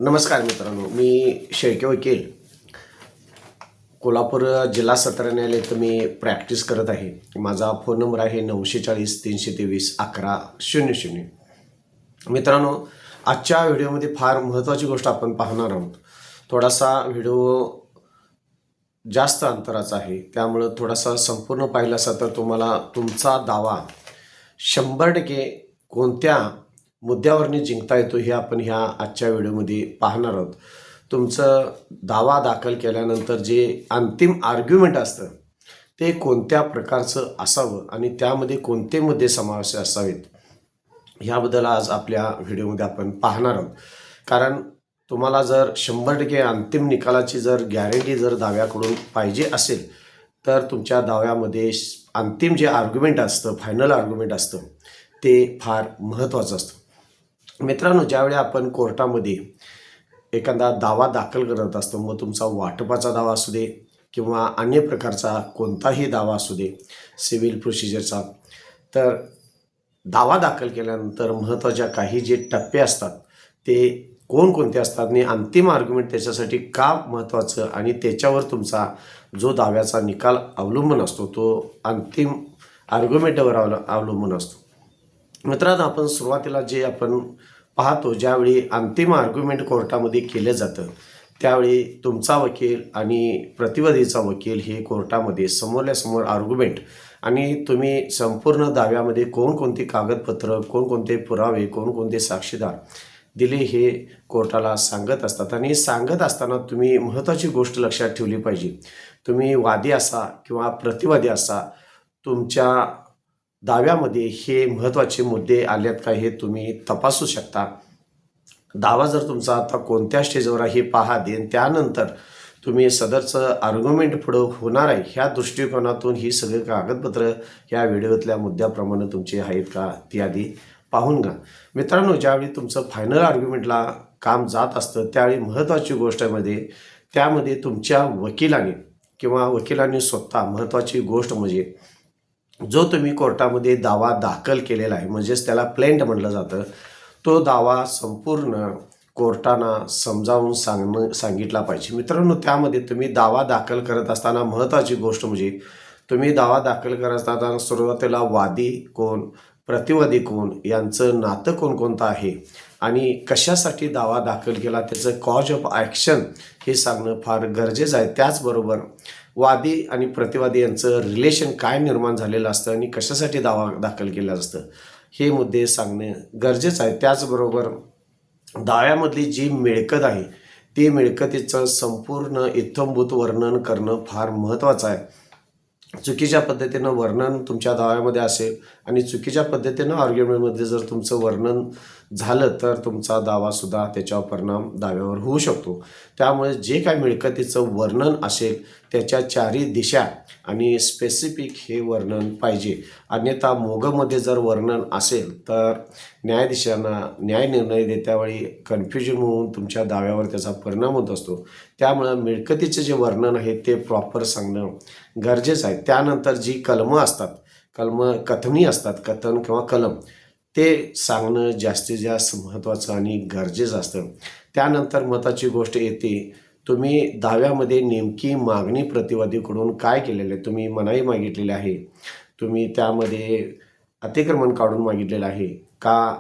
नमस्कार मित्रांनो, मी शेळके वकील कोल्हापूर जिल्हा सत्र न्यायालयात मी प्रॅक्टिस करत आहे. माझा फोन नंबर आहे 940-323-1100. मित्रांनो, आजच्या व्हिडिओमध्ये फार महत्त्वाची गोष्ट आपण पाहणार आहोत. थोडासा व्हिडिओ जास्त अंतराचा आहे, त्यामुळं थोडासा संपूर्ण पाहिला असता तर तुम्हाला तुमचा दावा 100% कोणत्या मुद्द्यावरनी जिंकता येतो हे आपण ह्या आजच्या व्हिडिओमध्ये पाहणार आहोत. तुमचं दावा दाखल केल्यानंतर जे अंतिम आर्ग्युमेंट असतं ते कोणत्या प्रकारचं असावं आणि त्यामध्ये कोणते मुद्दे समावेश असावेत ह्याबद्दल आज आपल्या व्हिडिओमध्ये आपण पाहणार आहोत. कारण तुम्हाला जर 100% अंतिम निकालाची जर गॅरंटी जर दाव्याकडून पाहिजे असेल तर तुमच्या दाव्यामध्ये अंतिम जे आर्ग्युमेंट असतं, फायनल आर्ग्युमेंट असतं ते फार महत्त्वाचं असतं. मित्रांनो, ज्यावेळी आपण कोर्टामध्ये एखादा दावा दाखल करत असतो, मग तुमचा वाटपाचा दावा असू दे किंवा अन्य प्रकारचा कोणताही दावा असू दे, सिव्हिल प्रोसिजरचा, तर दावा दाखल केल्यानंतर महत्त्वाच्या काही जे टप्पे असतात ते कोणकोणते असतात आणि अंतिम आर्ग्युमेंट त्याच्यासाठी का महत्त्वाचं आणि त्याच्यावर तुमचा जो दाव्याचा निकाल अवलंबून असतो तो अंतिम आर्ग्युमेंटवर अवलंबून असतो. मित्रांनो, आपण सुरुवातीला जे आपण पाहतो, ज्यावेळी अंतिम आर्ग्युमेंट कोर्टामध्ये केलं जातं त्यावेळी तुमचा वकील आणि प्रतिवादीचा वकील हे कोर्टामध्ये समोरासमोर आर्ग्युमेंट आणि तुम्ही संपूर्ण दाव्यामध्ये कोणकोणती कागदपत्र, कोणकोणते पुरावे, कोणकोणते साक्षीदार दिले हे कोर्टाला सांगत असतात. आणि सांगत असताना तुम्ही महत्त्वाची गोष्ट लक्षात ठेवली पाहिजे. तुम्ही वादी असा किंवा प्रतिवादी असा, तुमच्या दाव्यामध्ये हे महत्त्वाचे मुद्दे आलेत का हे तुम्ही तपासू शकता. दावा जर तुमचा आता कोणत्या स्टेजवर आहे हे पहा देन, त्यानंतर तुम्ही सदरचं आर्ग्युमेंट पुढं होणार आहे ह्या दृष्टिकोनातून ही सगळे कागदपत्र ह्या व्हिडिओतल्या मुद्द्याप्रमाणे तुमचे आहेत का ती आधी पाहून घ्या. मित्रांनो, ज्यावेळी तुमचं फायनल आर्ग्युमेंटला काम जात असतं त्यावेळी महत्त्वाची गोष्ट त्यामध्ये तुमच्या वकिलांनी स्वतः महत्त्वाची गोष्ट म्हणजे जो तुम्ही कोर्टामध्ये दावा दाखल केलेला आहे, म्हणजेच त्याला प्लेंट म्हटलं जातं, तो दावा संपूर्ण कोर्टांना समजावून सांगितला पाहिजे. मित्रांनो, त्यामध्ये तुम्ही दावा दाखल करत असताना महत्त्वाची गोष्ट म्हणजे तुम्ही दावा दाखल करत असताना सुरुवातीला वादी कोण, प्रतिवादी कोण, यांचं नातं कोणकोणतं आहे आणि कशासाठी दावा दाखल केला त्याचं कॉज ऑफ ॲक्शन हे सांगणं फार गरजेचं आहे. त्याचबरोबर वादी आणि प्रतिवादी यांचं रिलेशन काय निर्माण झालेलं असतं आणि कशासाठी दावा दाखल केला असतं हे मुद्दे सांगणे गरजेचं आहे. त्याचबरोबर दाव्यामधली जी मिळकत आहे ती मिळकतीचं संपूर्ण इत्थंभूत वर्णन करणं फार महत्त्वाचं आहे. चुकीच्या पद्धतीनं वर्णन तुमच्या दाव्यामध्ये असेल आणि चुकीच्या पद्धतीनं आर्ग्युमेंटमध्ये जर तुमचं वर्णन झालं तर तुमचा दावासुद्धा त्याच्यावर परिणाम दाव्यावर होऊ शकतो. त्यामुळे जे काय मिळकतीचं वर्णन असेल त्याच्या चारी दिशा आणि स्पेसिफिक हे वर्णन पाहिजे. अन्यथा मोगमध्ये जर वर्णन असेल तर न्यायाधीशांना न्याय निर्णय देत्यावेळी कन्फ्युजन होऊन तुमच्या दाव्यावर त्याचा परिणाम होत असतो. त्यामुळं मिळकतीचं जे वर्णन आहे ते प्रॉपर सांगणं गरजेचं आहे. त्यानंतर जी कलमं असतात, कथनी असतात, कथन किंवा कलम, ते सांगणं जास्तीत जास्त महत्त्वाचं आणि गरजेचं असतं. त्यानंतर महत्त्वाची गोष्ट येते, तुम्ही दाव्यामध्ये नेमकी मागणी प्रतिवादीकडून काय केलेलं आहे. तुम्ही मनाई मागितलेली आहे, तुम्ही त्यामध्ये अतिक्रमण काढून मागितलेलं आहे का,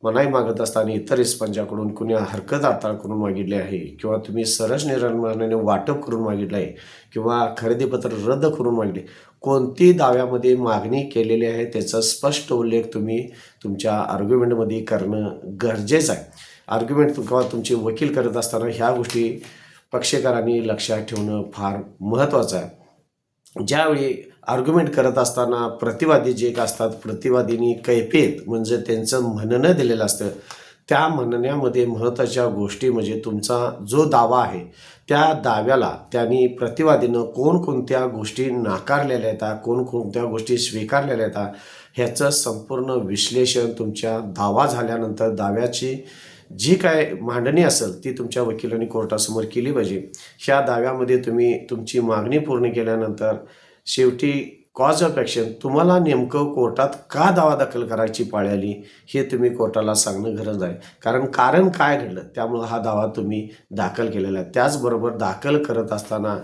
मनाई मागत असताना इतर रिस्पॉन्सच्याकडून कुणी हरकत अडथळा करून मागितले आहे किंवा तुम्ही सरस निर्णयाने वाटप करून मागितलं आहे किंवा खरेदीपत्र रद्द करून मागितले, कोणती दाव्यामध्ये मागणी केलेली आहे त्याचा स्पष्ट उल्लेख तुम्ही तुमच्या आर्ग्युमेंटमध्ये करणं गरजेचं आहे. आर्ग्युमेंट किंवा तुमचे वकील करत असताना ह्या गोष्टी पक्षकारांनी लक्षात ठेवणं फार महत्त्वाचं आहे. ज्यावेळी आर्ग्युमेंट करत असताना प्रतिवादी जे असतात, प्रतिवादींनी कैफियत म्हणजे त्यांचं म्हणणं दिलेलं असतं. त्या म्हणण्यामध्ये महत्त्वाच्या गोष्टी म्हणजे तुमचा जो दावा आहे त्या दाव्याला त्यांनी प्रतिवादीनं कोणकोणत्या गोष्टी नाकारलेल्या आहेत, कोणकोणत्या गोष्टी स्वीकारलेल्या आहेत ह्याचं संपूर्ण विश्लेषण तुमच्या दावा झाल्यानंतर दाव्याची जी काय मांडणी असेल ती तुमच्या वकिलांनी कोर्टासमोर केली पाहिजे. ह्या दाव्यामध्ये तुम्ही तुमची मागणी पूर्ण केल्यानंतर शेवटी कॉज ऑफ ॲक्शन, तुम्हाला नेमकं कोर्टात का दावा दाखल करायची पाळी आली हे तुम्ही कोर्टाला सांगणं गरज आहे. कारण काय घडलं त्यामुळं हा दावा तुम्ही दाखल केलेला आहे. त्याचबरोबर दाखल करत असताना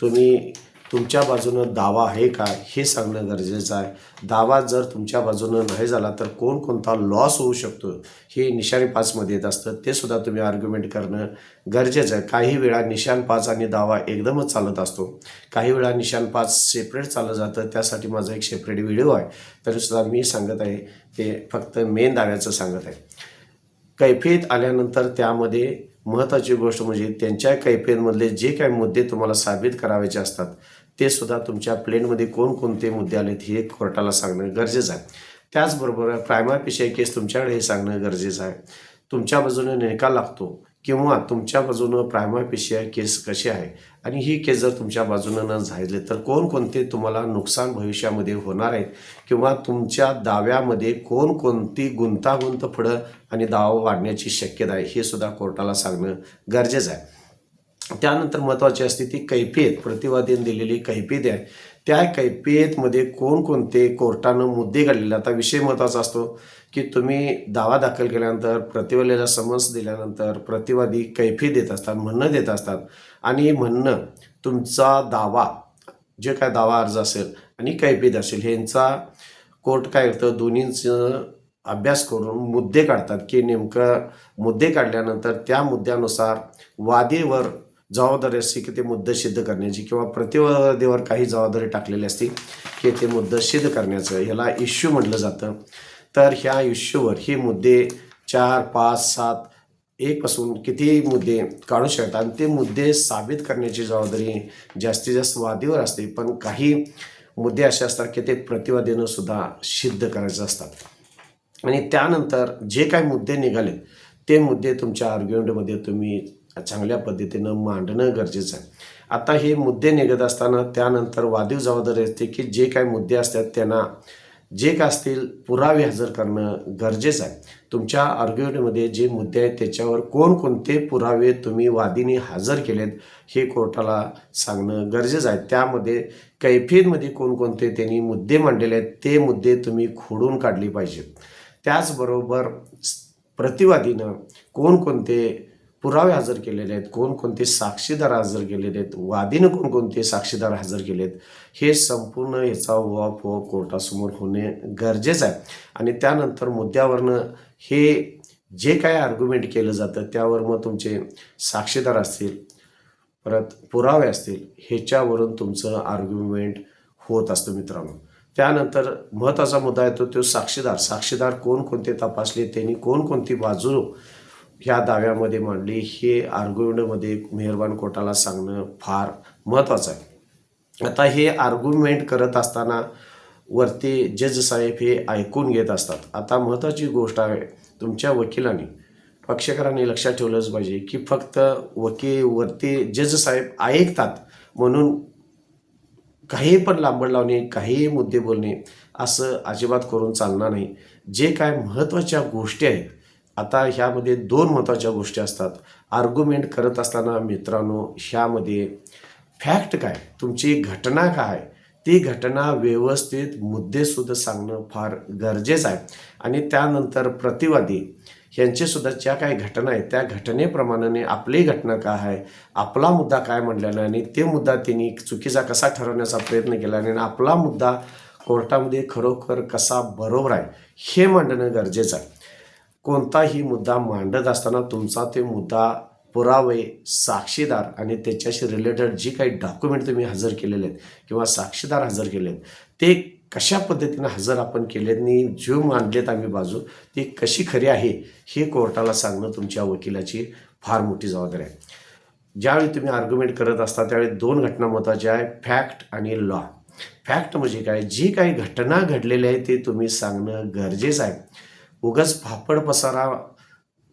तुम्ही तुमच्या बाजूनं दावा आहे का हे सांगणं गरजेचं आहे. दावा जर तुमच्या बाजूनं नाही झाला तर कोणकोणता लॉस होऊ शकतो हे निशाणी 5मध्ये येत असतं, ते सुद्धा तुम्ही आर्ग्युमेंट करणं गरजेचं आहे. काही वेळा निशाण 5 आणि दावा एकदमच चालत असतो, काही वेळा निशाण 5 सेपरेट चाललं जातं. त्यासाठी माझा एक सेपरेट व्हिडिओ आहे, तरीसुद्धा मी सांगत आहे ते फक्त मेन दाव्याचं सांगत आहे. कैफियत आल्यानंतर त्यामध्ये महत्त्वाची गोष्ट म्हणजे त्यांच्या कैफियतमधले जे काही मुद्दे तुम्हाला साबित करावायचे असतात ते सुद्धा तुमच्या प्लेनमध्ये कोणकोणते मुद्दे आलेत हे कोर्टाला सांगणं गरजेचं आहे. त्याचबरोबर प्रायमरी फेशी केस तुमच्याकडे हे सांगणं गरजेचं आहे. तुमच्या बाजूने निकाल लागतो किंवा तुमच्या बाजूनं प्रायमरी फेशी केस कशी आहे आणि ही केस जर तुमच्या बाजूनं न झाले तर कोणकोणते तुम्हाला नुकसान भविष्यामध्ये होणार आहेत किंवा तुमच्या दाव्यामध्ये कोणकोणती गुंतागुंत पुढं आणि दावा वाढण्याची शक्यता आहे हे सुद्धा कोर्टाला सांगणं गरजेचं आहे. त्यानंतर महत्त्वाची असते ती कैफियत, प्रतिवादीने दिलेली कैफियत आहे. त्या कैफियतमध्ये कोणकोणते कोर्टानं मुद्दे काढलेले. आता विषय महत्त्वाचा असतो की तुम्ही दावा दाखल केल्यानंतर प्रतिवादीला समन्स दिल्यानंतर प्रतिवादी कैफियत देत असतात, म्हणणं देत असतात आणि म्हणणं तुमचा दावा जे काय दावा अर्ज असेल आणि कैफियत असेल ह्यांचा कोर्ट काय करतं दोन्हींचं अभ्यास करून मुद्दे काढतात की नेमकं मुद्दे काढल्यानंतर त्या मुद्द्यानुसार वादीवर जबाबदारी असते की ते मुद्दे सिद्ध करण्याची किंवा प्रतिवादीवर काही जबाबदारी टाकलेली असते की ते मुद्दे सिद्ध करण्याचं, ह्याला इश्यू म्हटलं जातं. तर ह्या इश्यूवर हे मुद्दे 4, 5, 7 एकपासून कितीही मुद्दे काढू शकतात आणि ते मुद्दे साबित करण्याची जबाबदारी जास्तीत जास्त वादीवर असते. पण काही मुद्दे असे असतात की ते प्रतिवादीनं सुद्धा सिद्ध करायचे असतात आणि त्यानंतर जे काही मुद्दे निघाले ते मुद्दे तुमच्या आर्ग्युमेंटमध्ये तुम्ही चांगल्या पद्धतीनं मांडणं गरजेचं आहे. आता हे मुद्दे निघत असताना त्यानंतर वादीव जबाबदारी असते की जे काही मुद्दे असतात त्यांना जे काय असतील पुरावे हजर करणं गरजेचं आहे. तुमच्या आर्ग्युमेंटमध्ये जे मुद्दे आहेत त्याच्यावर कोणकोणते पुरावे तुम्ही वादीने हजर केलेत हे कोर्टाला सांगणं गरजेचं आहे. त्यामध्ये कैफियतमध्ये कोणकोणते त्यांनी मुद्दे मांडलेले आहेत ते मुद्दे तुम्ही खोडून काढले पाहिजेत. त्याचबरोबर प्रतिवादीनं कोणकोणते पुरावे हजर केलेले आहेत, कोणकोणते साक्षीदार हजर केलेले आहेत, वादीनं कोणकोणते साक्षीदार हजर केलेत हे संपूर्ण याचा उहापोह कोर्टासमोर होणे गरजेचं आहे. आणि त्यानंतर मुद्द्यावरनं हे जे काही आर्ग्युमेंट केलं जातं त्यावर मग तुमचे साक्षीदार असतील, परत पुरावे असतील, ह्याच्यावरून तुमचं आर्ग्युमेंट होत असतं मित्रांनो. त्यानंतर महत्त्वाचा मुद्दा येतो तो साक्षीदार कोणकोणते तपासले, त्यांनी कोणकोणती बाजू ह्या दाव्यामध्ये मांडली हे आर्ग्युमेंटमध्ये मेहरबान कोर्टाला सांगणं फार महत्त्वाचं आहे. आता हे आर्ग्युमेंट करत असताना वरती जज साहेब हे ऐकून घेत असतात. आता महत्त्वाची गोष्ट आहे तुमच्या वकिलांनी पक्षकारांनी लक्षात ठेवलंच पाहिजे की फक्त वरती जज साहेब ऐकतात म्हणून काही पण लांबड लावणे, काही मुद्दे बोलणे असं अजिबात करून चालणार नाही. जे काय महत्त्वाच्या गोष्टी आहेत, आता ह्यामध्ये 2 महत्त्वाच्या गोष्टी असतात आर्ग्युमेंट करत असताना मित्रांनो. ह्यामध्ये फॅक्ट काय, तुमची घटना काय, ती घटना व्यवस्थित मुद्देसुद्धा सांगणं फार गरजेचं आहे. आणि त्यानंतर प्रतिवादी यांचेसुद्धा ज्या काही घटना आहेत त्या घटनेप्रमाणे आपली घटना काय आहे, आपला मुद्दा काय मांडलेला आहे आणि ते मुद्दा त्यांनी चुकीचा कसा ठरवण्याचा प्रयत्न केला आणि आपला मुद्दा कोर्टामध्ये खरोखर कसा बरोबर आहे हे मांडणं गरजेचं आहे. कोणताही मुद्दा मांडत असताना तुमचा ते मुद्दा, पुरावे, साक्षीदार आणि त्याच्याशी रिलेटेड जी काही डॉक्युमेंट तुम्ही हजर केलेले आहेत किंवा साक्षीदार हजर केले आहेत ते कशा पद्धतीनं हजर आपण केलेत आणि जो मांडलेत आम्ही बाजू ती कशी खरी आहे हे कोर्टाला सांगणं तुमच्या वकिलाची फार मोठी जबाबदारी आहे. ज्यावेळी तुम्ही आर्ग्युमेंट करत असता त्यावेळी 2 घटना महत्त्वाच्या आहे, फॅक्ट आणि लॉ. फॅक्ट म्हणजे काय, जी काही घटना घडलेली आहे ते तुम्ही सांगणं गरजेचं आहे. उगाच फापड पसारा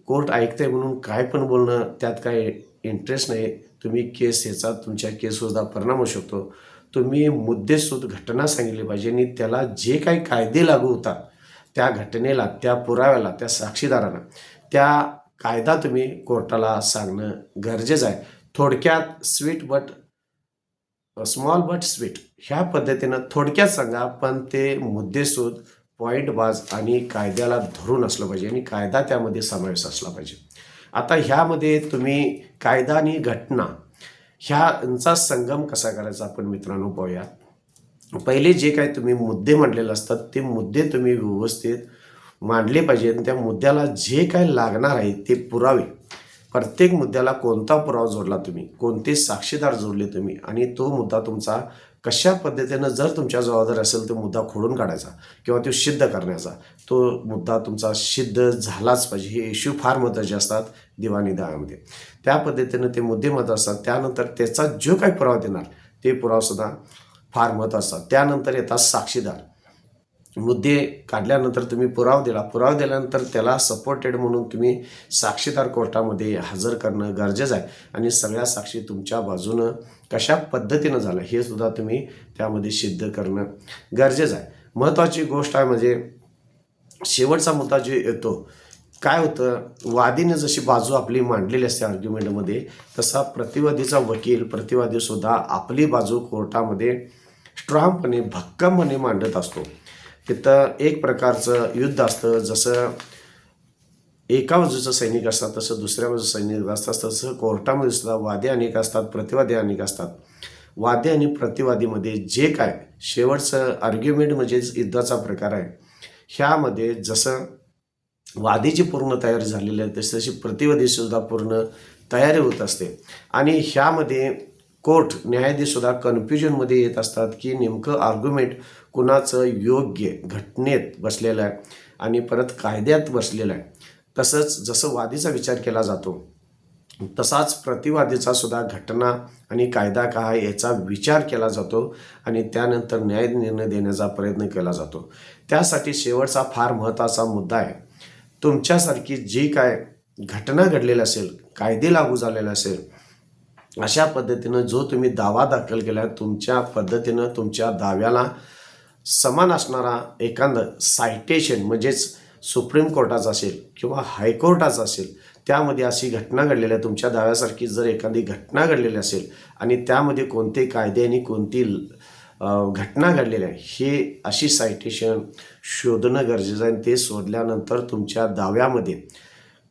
कोर्ट ऐकते म्हणून काय पण बोलणं त्यात काय इंटरेस्ट नाही. तुम्ही केस ह्याचा तुमच्या केससुद्धा परिणाम होऊ शकतो. तुम्ही मुद्देसूद घटना सांगितली पाहिजे आणि त्याला जे काही कायदे लागू होतात त्या घटनेला, त्या पुराव्याला, त्या साक्षीदाराला त्या कायदा तुम्ही कोर्टाला सांगणं गरजेचं आहे. थोडक्यात sweet but small but sweet ह्या पद्धतीनं थोडक्यात सांगा, पण ते मुद्देसूद पॉईंटबाज आणि कायद्याला धरून असलं पाहिजे आणि कायदा त्यामध्ये समावेश असला पाहिजे. आता ह्यामध्ये तुम्ही कायदा आणि घटना ह्यांचा संगम कसा करायचा आपण मित्रांनो पाहूया. पहिले जे काही तुम्ही मुद्दे मांडलेले असतात ते मुद्दे तुम्ही व्यवस्थित मांडले पाहिजे आणि त्या मुद्द्याला जे काही लागणार आहे ते पुरावे, प्रत्येक मुद्द्याला कोणता पुरावा जोडला तुम्ही, कोणते साक्षीदार जोडले तुम्ही आणि तो मुद्दा तुमचा कशा पद्धतीनं जर तुमच्या जबाबदार असेल तो मुद्दा खोडून काढायचा किंवा तो सिद्ध करण्याचा, तो मुद्दा तुमचा सिद्ध झालाच पाहिजे. हे इश्यू फार महत्त्वाचे असतात दिवाणी दाव्यामध्ये. त्या पद्धतीनं ते मुद्दे महत्त्वाचे असतात. त्यानंतर त्याचा जो काही पुरावा देणार ते पुरावासुद्धा फार महत्त्वाचा असतात. त्यानंतर येतात साक्षीदार. मुद्दे काढल्यानंतर तुम्ही पुरावा दिल्यानंतर त्याला सपोर्टेड म्हणून तुम्ही साक्षीदार कोर्टामध्ये हजर करणं गरजेचं आहे आणि सगळ्या साक्षी तुमच्या बाजूनं कशा पद्धतीनं झालं हे सुद्धा तुम्ही त्यामध्ये सिद्ध करणं गरजेचं आहे. महत्त्वाची गोष्ट आहे म्हणजे शेवटचा मुद्दा जो येतो, काय होतं, वादीने जशी बाजू आपली मांडलेली असते आर्ग्युमेंटमध्ये, तसा प्रतिवादीचा वकील प्रतिवादीसुद्धा आपली बाजू कोर्टामध्ये स्ट्रॉंगपणे भक्कमपणे मांडत असतो. तिथं एक प्रकारचं युद्ध असतं. जसं एका बाजूचं सैनिक असतात तसं दुसऱ्या बाजूचं सैनिक असतात, तसं कोर्टामध्ये सुद्धा वादी अनेक असतात, प्रतिवादी अनेक असतात. वादी आणि प्रतिवादीमध्ये जे काय शेवटचं आर्ग्युमेंट म्हणजेच युद्धाचा प्रकार आहे, ह्यामध्ये जसं वादीची पूर्ण तयारी झालेली आहे तशी प्रतिवादीसुद्धा पूर्ण तयारी होत असते आणि ह्यामध्ये कोर्ट न्यायाधीशसुद्धा कन्फ्युजनमध्ये येत असतात की नेमकं आर्ग्युमेंट कुणाचं योग्य घटनेत बसलेलं आहे आणि परत कायद्यात बसलेलं आहे. तसंच जसं वादीचा विचार केला जातो तसाच प्रतिवादीचा सुद्धा घटना आणि कायदा काय याचा विचार केला जातो आणि त्यानंतर न्याय निर्णय देण्याचा प्रयत्न केला जातो. त्यासाठी शेवटचा फार महत्त्वाचा मुद्दा आहे, तुमच्यासारखी जी काय घटना घडलेली असेल, कायदे लागू झालेले असेल, अशा पद्धतीनं जो तुम्ही दावा दाखल केला तुमच्या पद्धतीनं तुमच्या दाव्याला समान असणारा एखादं सायटेशन म्हणजेच सुप्रीम कोर्टाचं असेल किंवा हायकोर्टाचं असेल, त्यामध्ये अशी घटना घडलेली आहे, तुमच्या दाव्यासारखी जर एखादी घटना घडलेली असेल आणि त्यामध्ये कोणते कायदे आणि कोणती घटना घडलेली आहे, हे अशी सायटेशन शोधणं गरजेचं आहे. ते शोधल्यानंतर तुमच्या दाव्यामध्ये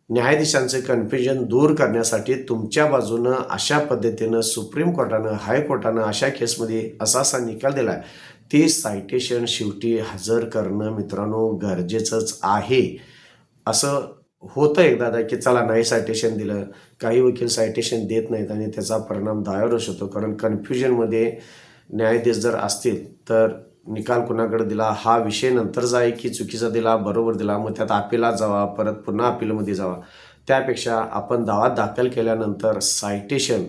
न्यायाधीशांचे कन्फ्युजन दूर करण्यासाठी तुमच्या बाजूनं अशा पद्धतीनं सुप्रीम कोर्टानं हायकोर्टानं अशा केसमध्ये असा निकाल दिला आहे, ते सायटेशन शेवटी हजर करणं मित्रांनो गरजेचंच आहे. असं होतं एकदा की चला नाही सायटेशन दिलं, काही वकील सायटेशन देत नाहीत आणि त्याचा परिणाम दाव्यावरच होतो. कारण कन्फ्युजनमध्ये न्यायाधीश जर असतील तर निकाल कुणाकडे दिला हा विषय नंतरचा आहे की चुकीचा दिला बरोबर दिला, मग त्यात अपिलात जावा, परत पुन्हा अपिलमध्ये जावा. त्यापेक्षा आपण दावा दाखल केल्यानंतर सायटेशन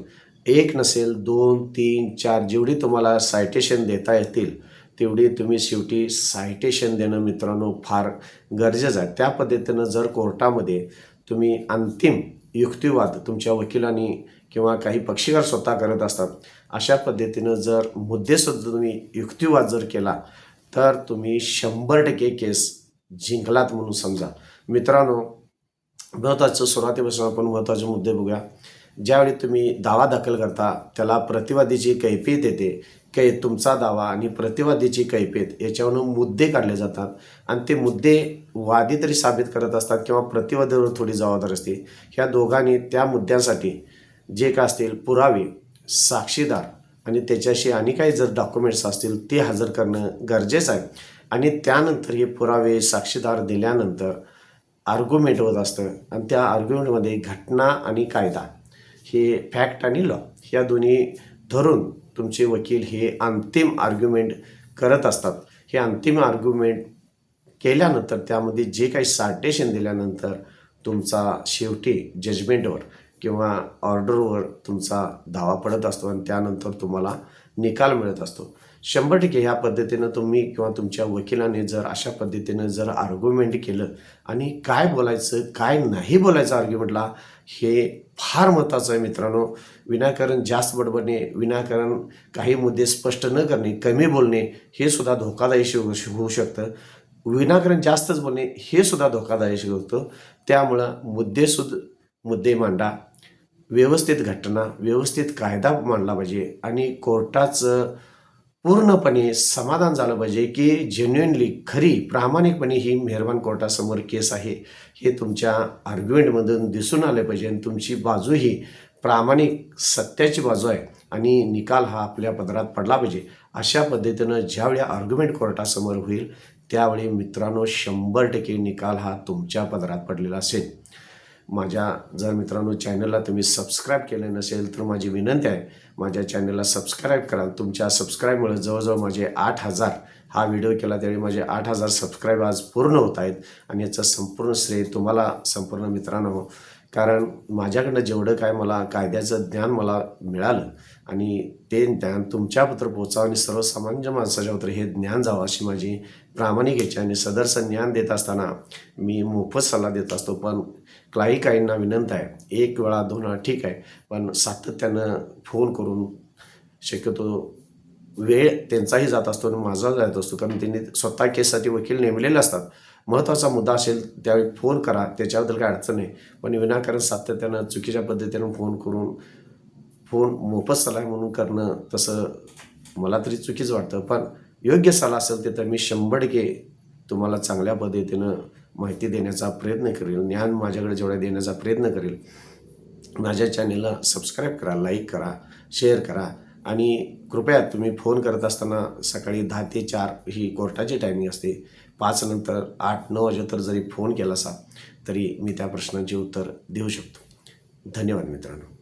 एक नसेल 2, 3, 4 जेवढी तुम्हाला सायटेशन देता येतील तेवढी तुम्ही शेवटी सायटेशन देणं मित्रांनो फार गरजेचं आहे. त्या पद्धतीनं जर कोर्टामध्ये तुम्ही अंतिम युक्तिवाद तुमच्या वकिलांनी किंवा काही पक्षीकार स्वतः करत असतात, अशा पद्धतीनं जर मुद्देसुद्धा तुम्ही युक्तिवाद जर केला तर तुम्ही 100% केस जिंकलात म्हणून समजा. मित्रांनो, महत्त्वाचं सुरुवातीपासून आपण महत्त्वाचे मुद्दे बघूया. ज्यावेळी तुम्ही दावा दाखल करता त्याला प्रतिवादीची कैफियत येते, तुमचा दावा आणि प्रतिवादीची कैफियत याच्यावरून मुद्दे काढले जातात आणि ते मुद्दे वादी तरी साबित करत असतात किंवा प्रतिवादीवर थोडी जबाबदारी असते. ह्या दोघांनी त्या मुद्द्यांसाठी जे काय असतील पुरावे, साक्षीदार आणि त्याच्याशी आणि काही जर डॉक्युमेंट्स असतील ते हजर करणं गरजेचं आहे आणि त्यानंतर हे पुरावे साक्षीदार दिल्यानंतर आर्ग्युमेंट होत असतं आणि त्या आर्ग्युमेंटमध्ये घटना आणि कायदा हे फॅक्ट आणि लॉ ह्या दोन्ही धरून तुमचे वकील हे अंतिम आर्ग्युमेंट करत असतात. हे अंतिम आर्ग्युमेंट केल्यानंतर त्यामध्ये जे काही सायटेशन दिल्यानंतर तुमचा शेवटी जजमेंटवर किंवा ऑर्डरवर तुमचा दावा पडत असतो आणि त्यानंतर तुम्हाला निकाल मिळत असतो. 100% ह्या पद्धतीनं तुम्ही किंवा तुमच्या वकिलाने जर अशा पद्धतीनं जर आर्ग्युमेंट केलं आणि काय बोलायचं काय नाही बोलायचं आर्ग्युमेंटला हे फार महत्त्वाचं आहे मित्रांनो. विनाकारण जास्त बडबडणे, विनाकारण काही मुद्दे स्पष्ट न करणे, कमी बोलणे हे सुद्धा धोकादायक होऊ शकतं. विनाकारण जास्तच बोलणे हे सुद्धा धोकादायक होतं. त्यामुळं मुद्दे मांडा, व्यवस्थित घटना, व्यवस्थित कायदा मांडला पाहिजे आणि कोर्टाचं पूर्णपणे समाधान झालं पाहिजे की जेन्युइनली खरी प्रामाणिकपणे ही मेहरबान कोर्टासमोर केस आहे हे तुमच्या आर्ग्युमेंटमधून दिसून आले पाहिजे आणि तुमची बाजू ही प्रामाणिक सत्याची बाजू आहे आणि निकाल हा आपल्या पदरात पडला पाहिजे. अशा पद्धतीनं ज्यावेळी आर्ग्युमेंट कोर्टासमोर होईल त्यावेळी मित्रांनो 100% निकाल हा तुमच्या पदरात पडलेला असेल. माझ्या जर मित्रांनो चॅनलला तुम्ही सबस्क्राईब केलं नसेल तर माझी विनंती आहे, माझ्या चॅनलला सबस्क्राईब करा. तुमच्या सबस्क्राईबमुळे जवळजवळ माझे 8,000 हा व्हिडिओ केला त्यावेळी माझे 8,000 सबस्क्राईब आज पूर्ण होत आहेत आणि याचं संपूर्ण श्रेय तुम्हाला संपूर्ण मित्रांनो. कारण माझ्याकडनं जेवढं काय मला कायद्याचं ज्ञान मला मिळालं आणि ते ज्ञान तुमच्यापत्र पोचावं आणि सर्वसामान्य माणसाच्यापत्र हे ज्ञान जावं अशी माझी प्रामाणिक इच्छा. आणि सदरचं ज्ञान देत असताना मी मोफत सल्ला देत असतो, पण काहींना विनंती आहे, 1 वेळा 2 वेळा ठीक आहे, पण सातत्यानं फोन करून शक्यतो वेळ त्यांचाही जात असतो आणि माझा जात असतो, कारण त्यांनी स्वतः केससाठी वकील नेमलेले असतात. महत्त्वाचा मुद्दा असेल त्यावेळी फोन करा, त्याच्याबद्दल काही अडचण नाही. पण विनाकारण सातत्यानं चुकीच्या पद्धतीनं फोन करून फोन मोफत सल्ला म्हणून करणं तसं मला तरी चुकीचं वाटतं. पण योग्य सल्ला असेल ते तर मी 100% तुम्हाला चांगल्या पद्धतीनं माहिती देण्याचा प्रयत्न करेल, ज्ञान माझ्याकडे जेवढा देण्याचा प्रयत्न करेल. माझ्या चॅनेलला सबस्क्राईब करा, लाईक करा, शेअर करा आणि कृपया तुम्ही फोन करत असताना सकाळी 10 ते 4 ही कोर्टाची टायमिंग असते. 5 नंतर 8-9 वाजेतर जरी फोन केला असा तरी मी त्या प्रश्नांचे उत्तर देऊ शकतो. धन्यवाद मित्रांनो.